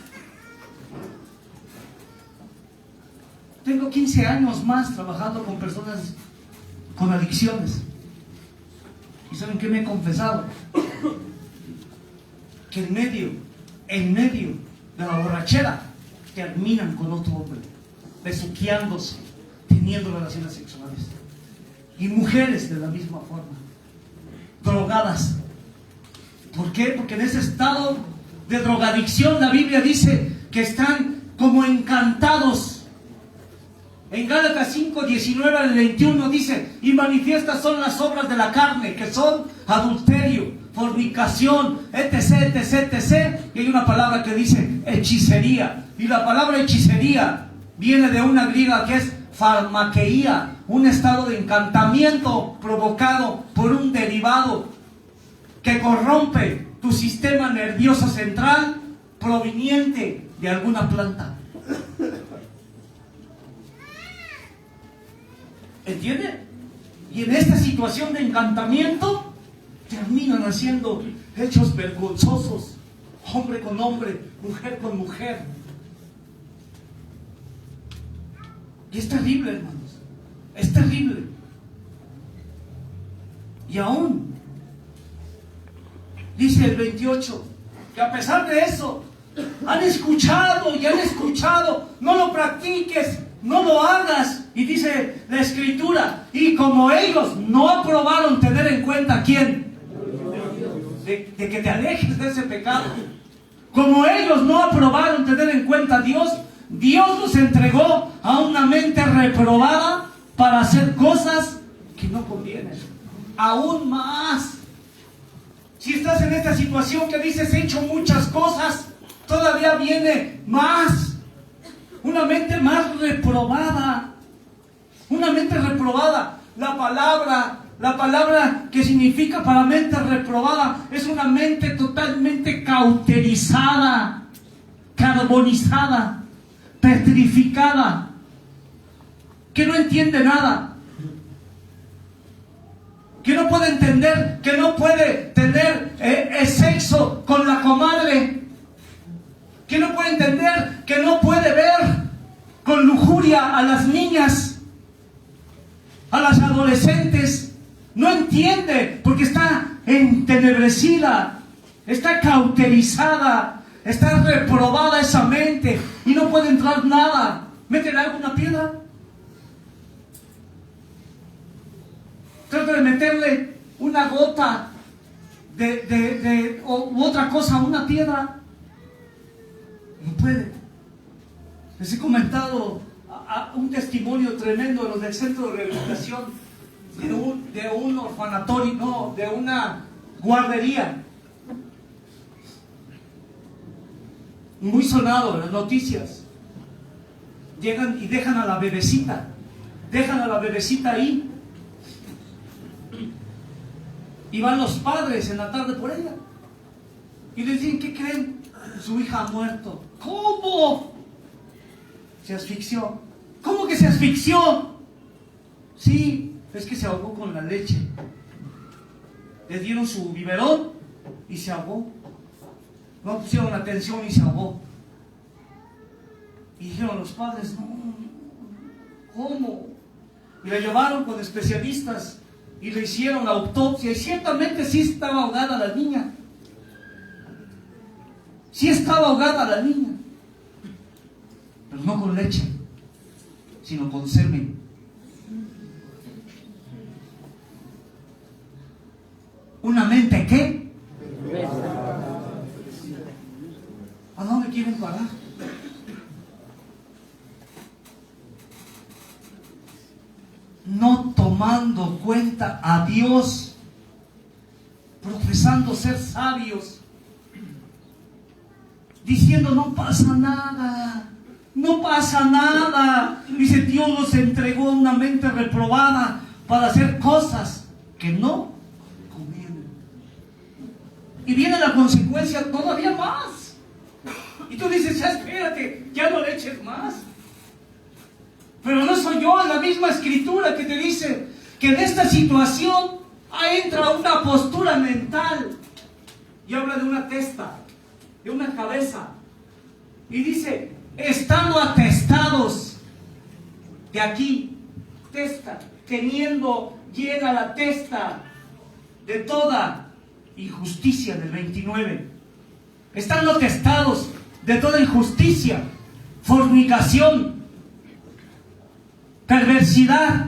Tengo 15 años más trabajando con personas con adicciones. ¿Y saben qué me he confesado? Que en medio de la borrachera terminan con otro hombre, besuqueándose, teniendo relaciones sexuales. Y mujeres de la misma forma, drogadas. ¿Por qué? Porque en ese estado de drogadicción la Biblia dice que están como encantados. En Gálatas 5, 19 al 21 dice: y manifiestas son las obras de la carne, que son adulterio, fornicación, etc, etc, etc. Y hay una palabra que dice hechicería. Y la palabra hechicería viene de una griega que es farmakeia, un estado de encantamiento provocado por un derivado que corrompe tu sistema nervioso central proveniente de alguna planta. ¿Entiende? Y en esta situación de encantamiento terminan haciendo hechos vergonzosos, hombre con hombre, mujer con mujer. Y es terrible, hermanos, es terrible. Y aún dice el 28 que a pesar de eso han escuchado, no lo practiques, no lo hagas. Y dice la Escritura, y como ellos no aprobaron tener en cuenta, ¿quién? De que te alejes de ese pecado. Como ellos no aprobaron tener en cuenta a Dios, Dios los entregó a una mente reprobada para hacer cosas que no convienen. Aún más. Si estás en esta situación que dices, he hecho muchas cosas, todavía viene más. Una mente más reprobada. Una mente reprobada. La palabra que significa para mente reprobada es una mente totalmente cauterizada, carbonizada, petrificada, que no entiende nada, que no puede entender, que no puede tener sexo con la comadre, que no puede entender, que no puede ver con lujuria a las niñas, a las adolescentes. No entiende porque está entenebrecida, está cauterizada, está reprobada esa mente y no puede entrar nada. Métele alguna piedra. Trata de meterle una gota u otra cosa a una piedra. No puede. Les he comentado un testimonio tremendo de los del centro de rehabilitación de un orfanatorio, no, de una guardería. Muy sonado en las noticias. Llegan y dejan a la bebecita ahí. Y van los padres en la tarde por ella. Y les dicen, ¿qué creen? Su hija ha muerto. ¿Cómo? Se asfixió. ¿Cómo que se asfixió? Sí, es que se ahogó con la leche. Le dieron su biberón y se ahogó. No pusieron atención y se ahogó. Y dijeron los padres, no, ¿cómo? Y la llevaron con especialistas y le hicieron la autopsia y ciertamente sí estaba ahogada la niña. Sí estaba ahogada la niña. Pero no con leche, sino con semen. ¿Una mente qué? ¿A dónde quieren parar? No tomando cuenta a Dios, profesando ser sabios, diciendo no pasa nada, no pasa nada. Dice, Dios los entregó a una mente reprobada para hacer cosas que no convienen. Y viene la consecuencia todavía más. Y tú dices, ya espérate, ya no le eches más. Pero no soy yo, es la misma Escritura que te dice que en esta situación entra una postura mental y habla de una testa, de una cabeza, y dice, estando atestados de aquí, testa, teniendo llena la testa de toda injusticia, del 29, estando atestados de toda injusticia, fornicación, perversidad,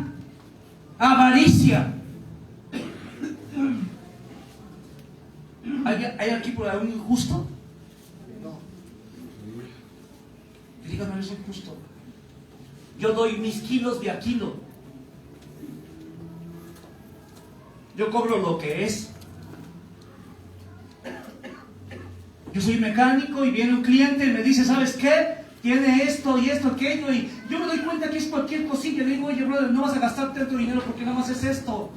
avaricia. ¿Hay aquí por ahí un injusto? No. Que digan, no es injusto. Yo doy mis kilos de a kilo. Yo cobro lo que es. Yo soy mecánico y viene un cliente y me dice, ¿sabes qué? Tiene esto y esto, aquello, y yo me doy cuenta que es cualquier cosilla. Le digo, oye, brother, no vas a gastar tanto dinero porque nada más es esto.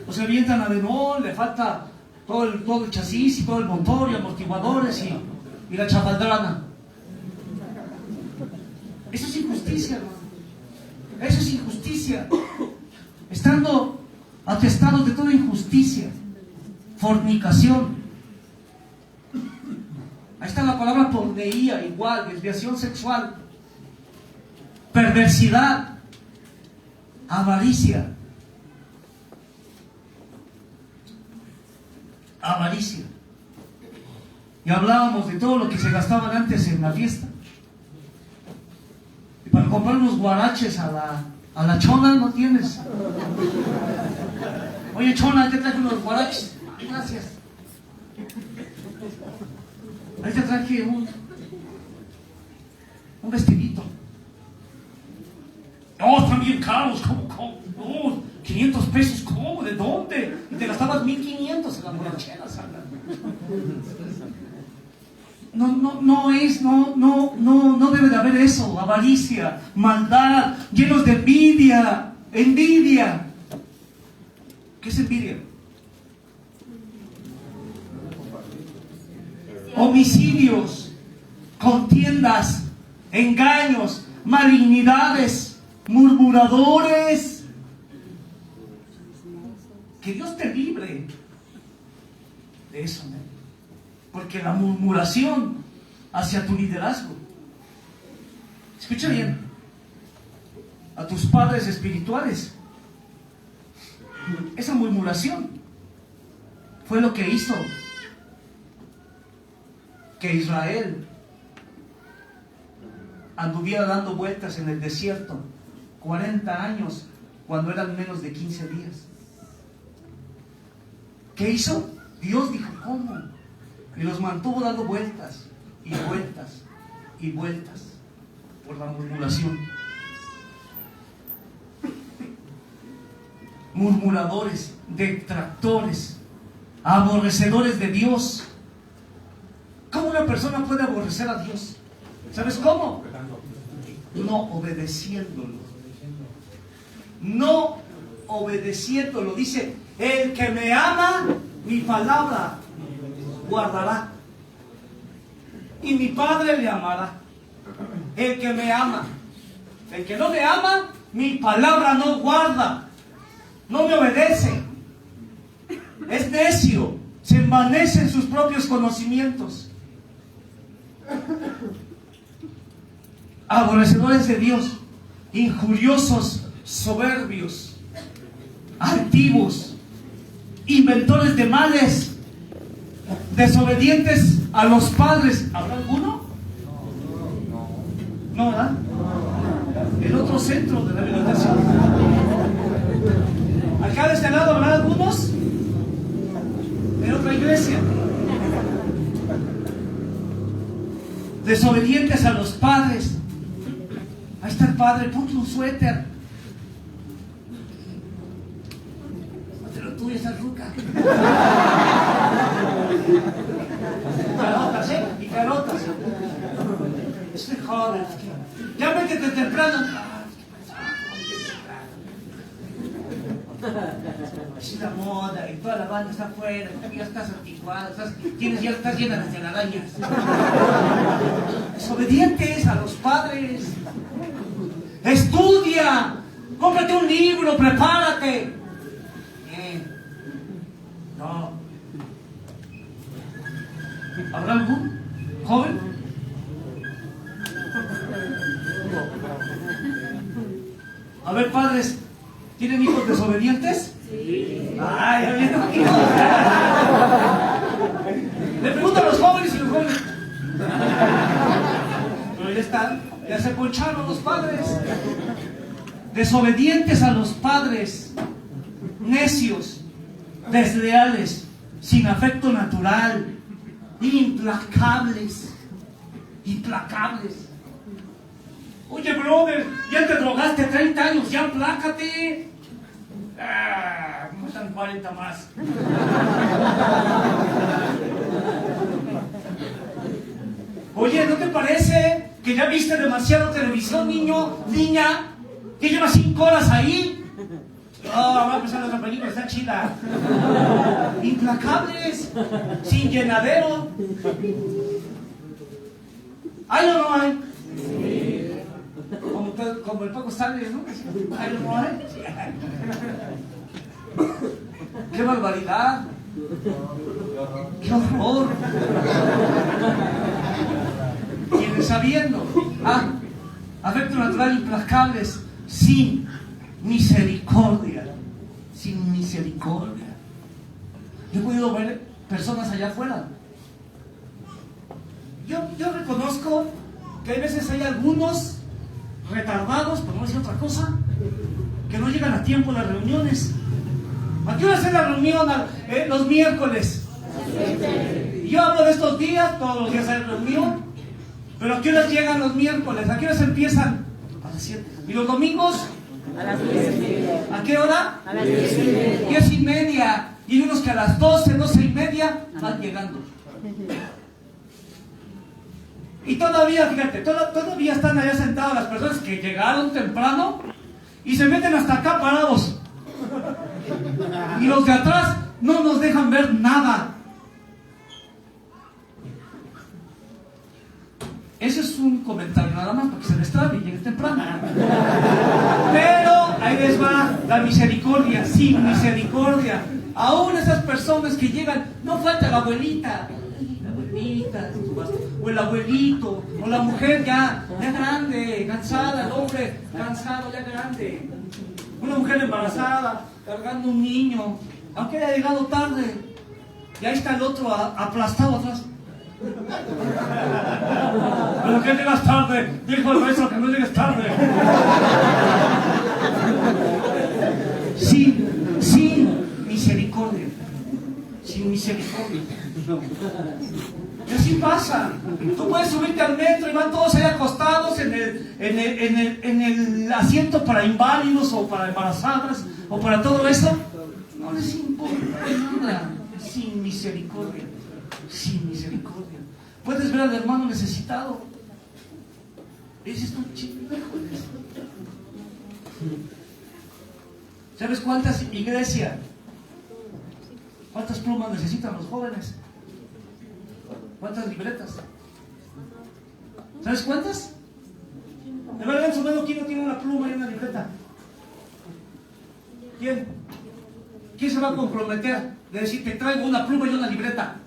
O se avientan a de no, le falta todo el chasis y todo el motor y amortiguadores y la chafaldrana. Eso es injusticia, hermano. Eso es injusticia. Estando atestados de toda injusticia, fornicación. Ahí está la palabra porneía, igual, desviación sexual, perversidad, avaricia. Avaricia. Y hablábamos de todo lo que se gastaban antes en la fiesta. comprar unos guaraches a la Chona, ¿no tienes? Oye, Chona, te traje unos guaraches. Ay, gracias. Ahí te traje un vestidito. No, están bien caros. ¿Cómo? No, 500 pesos, ¿cómo? ¿De dónde? Y te gastabas 1500 en la borrachera, Sandra. No debe de haber eso. Avaricia, maldad, llenos de envidia. Envidia. ¿Qué es envidia? Homicidios, contiendas, engaños, malignidades, murmuradores. Que Dios te libre de eso, ¿no? Porque la murmuración hacia tu liderazgo. Escucha bien, a tus padres espirituales, esa murmuración fue lo que hizo que Israel anduviera dando vueltas en el desierto 40 años cuando eran menos de 15 días. ¿Qué hizo? Dios dijo, ¿cómo? Y los mantuvo dando vueltas y vueltas y vueltas por la murmuración. Murmuradores, detractores, aborrecedores de Dios. ¿Cómo una persona puede aborrecer a Dios? ¿Sabes cómo? No obedeciéndolo. No obedeciéndolo. Dice, el que me ama, mi palabra guardará. Y mi Padre le amará. El que me ama. El que no me ama, mi palabra no guarda. No me obedece. Es necio. Se envanece en sus propios conocimientos. Aborrecedores de Dios, injuriosos, soberbios, altivos, inventores de males, desobedientes a los padres. ¿Habrá alguno? No, ¿verdad? El otro centro de rehabilitación. Acá de este lado habrá algunos. En otra iglesia. Desobedientes a los padres. Ahí está el padre, ponte un suéter. Pero tú ya estás ruca. Carotas, ¿eh? Y carotas. Estoy joven. Ya métete temprano. Es la moda y toda la banda está afuera, ya estás anticuada, ya estás llena de telarañas. Desobedientes a los padres. Estudia, cómprate un libro, prepárate. No. ¿Habrá algún joven? A ver, padres, ¿tienen hijos desobedientes? Sí. Ay, ya vienen hijos. Le pregunto a los jóvenes y los jóvenes. Pero ya están, ya se poncharon los padres. Desobedientes a los padres, necios, desleales, sin afecto natural, implacables. Oye, brother, ya te drogaste 30 años, ya aplácate. No están 40 más. Oye, ¿no te parece que ya viste demasiado televisión, niño, niña? Que llevas 5 horas ahí. Va a empezar otra película, está chida. Implacables, sin llenadero. ¿Hay o no hay? Sí. Como el Paco Stanley, ¿no? ¿Hay o no hay? ¡Qué barbaridad! ¡Qué horror! Quienes sabiendo, afecto natural, implacables, sin misericordia. Sin misericordia. Yo he podido ver personas allá afuera. Yo reconozco que hay veces hay algunos retardados, por no decir otra cosa, que no llegan a tiempo a las reuniones. ¿A qué hora es la reunión los miércoles? Yo hablo de estos días, todos los días hay reunión, pero ¿a qué horas llegan los miércoles? ¿A qué horas empiezan? A las 7. ¿Y los domingos? A las 10:30. ¿A qué hora? A las 10:30. 10:30. Y hay unos que a las 12, 12:30 van llegando. Y todavía, fíjate, todavía están allá sentadas las personas que llegaron temprano y se meten hasta acá parados. Y los de atrás no nos dejan ver nada. Ese es un comentario nada más porque se les trabe y lleguen temprano. Pero ahí les va la misericordia, sin misericordia. Aún esas personas que llegan, no falta la abuelita, o el abuelito, o la mujer ya grande, cansada, el hombre cansado, ya grande. Una mujer embarazada, cargando un niño, aunque haya llegado tarde, y ahí está el otro aplastado atrás. ¿Pero qué llegas tarde? Dijo el maestro que no llegues tarde. Sin misericordia. Sin misericordia. Y así pasa. Tú puedes subirte al metro y van todos ahí acostados en el asiento para inválidos o para embarazadas o para todo eso. No les importa nada. Sin misericordia. Sin misericordia. Puedes ver al hermano necesitado. Ese es un chico. ¿Sabes cuántas iglesias? ¿Cuántas plumas necesitan los jóvenes? ¿Cuántas libretas? ¿Sabes cuántas? De verdad, en su mano, ¿quién no tiene una pluma y una libreta? ¿Quién? ¿Quién se va a comprometer de decir, te traigo una pluma y una libreta?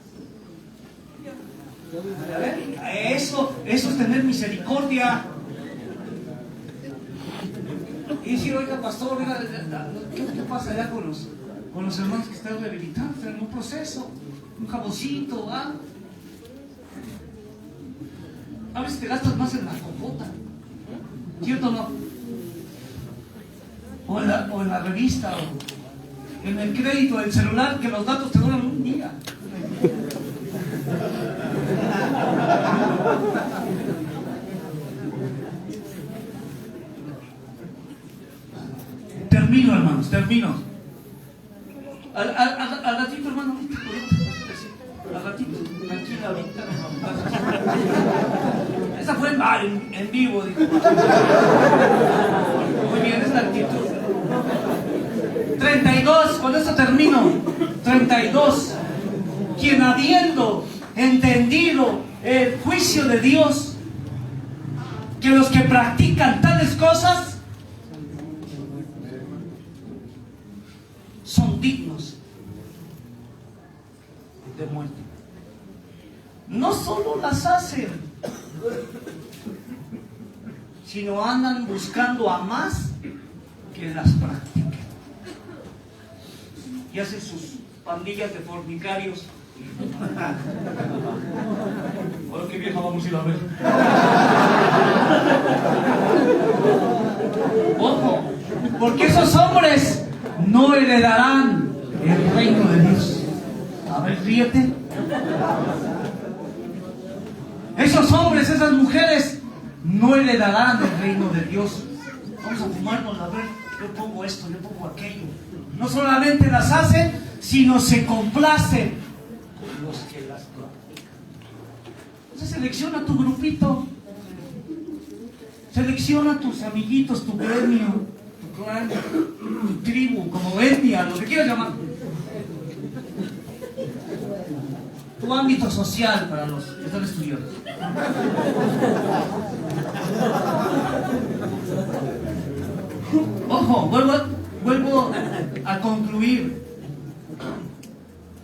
A ver, eso es tener misericordia. Y decir, oiga, pastor, oiga, ¿qué pasa allá con los hermanos que están rehabilitando? Están en un proceso, un jaboncito, ¿ah? A veces te gastas más en la compota, ¿cierto o no? O en la revista, o en el crédito del celular, que los datos te duran un día. Termino, hermanos, termino. Al ratito, hermano, ahorita podemos decir. Al ratito, tranquila, ahorita. Esa fue en vivo, dijo. Muy bien, es la actitud. 32, con esto termino. 32. Quien habiendo entendido el juicio de Dios, que los que practican tales cosas son dignos de muerte. No solo las hacen, sino andan buscando a más que las practiquen. Y hacen sus pandillas de fornicarios. Bueno, qué vieja vamos a ir a ver. Ojo, porque esos hombres no heredarán el reino de Dios. A ver, ríete. Esos hombres, esas mujeres, no heredarán el reino de Dios. Vamos a fumarnos, a ver, yo pongo esto, yo pongo aquello. No solamente las hacen, sino se complacen con los que las practican. Entonces selecciona tu grupito, selecciona tus amiguitos, tu gremio, tu clan, tu tribu, como etnia, lo que quieras llamar. Tu ámbito social para los que están estudiando. Ojo, vuelvo a concluir.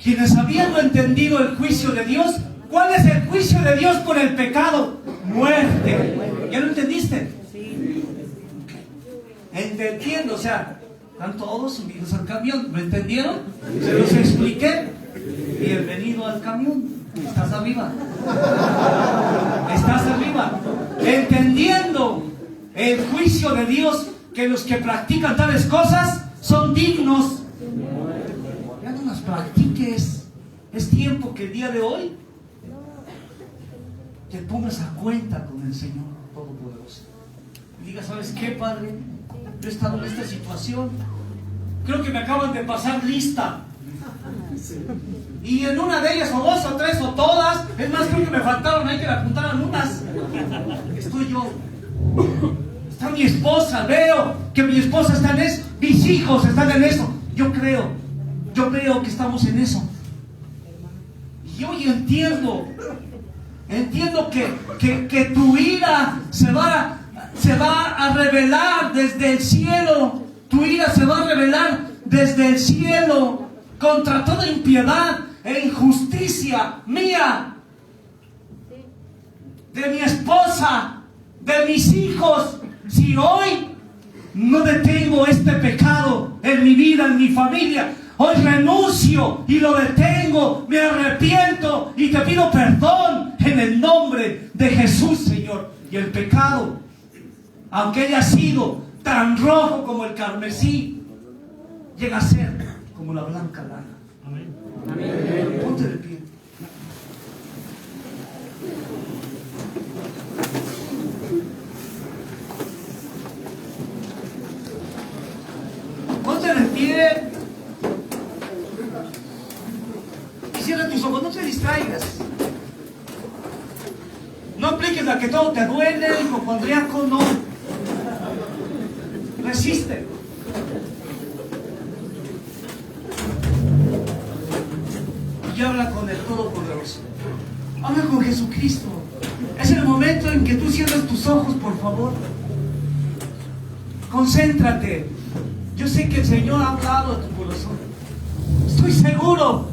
Quienes habiendo entendido el juicio de Dios, ¿cuál es el juicio de Dios por el pecado? Muerte. ¿Ya lo entendiste? Sí. Entendiendo, o sea, están todos subidos al camión. ¿Lo entendieron? Se los expliqué. Bienvenido al camión. Estás arriba. Estás arriba. Entendiendo el juicio de Dios, que los que practican tales cosas son dignos. Ya no las practiques. Es tiempo que el día de hoy te pongas a cuenta con el Señor Todopoderoso. Y diga, ¿sabes qué, Padre? Yo he estado en esta situación. Creo que me acaban de pasar lista. Y en una de ellas, o dos, o tres, o todas. Es más, creo que me faltaron ahí que me apuntaran unas. Estoy yo. Está mi esposa. Veo que mi esposa está en eso. Mis hijos están en eso. Yo creo que estamos en eso. Y hoy entiendo que tu ira se va a revelar desde el cielo. Tu ira se va a revelar desde el cielo contra toda impiedad e injusticia mía, de mi esposa, de mis hijos. Si hoy no detengo este pecado en mi vida, en mi familia, hoy renuncio y lo detengo, me arrepiento y te pido perdón en el nombre de Jesús, Señor. Y el pecado, aunque haya sido tan rojo como el carmesí, llega a ser como la blanca lana. Amén. Amén. Ponte de pie. Ponte de pie. Y cierra tus ojos, no te distraigas. No apliques la que todo te duele, hipocondriaco, no. Resiste. Y habla con el Todopoderoso. Habla con Jesucristo. Es el momento en que tú cierras tus ojos, por favor. Concéntrate. Yo sé que el Señor ha hablado a tu corazón. Estoy seguro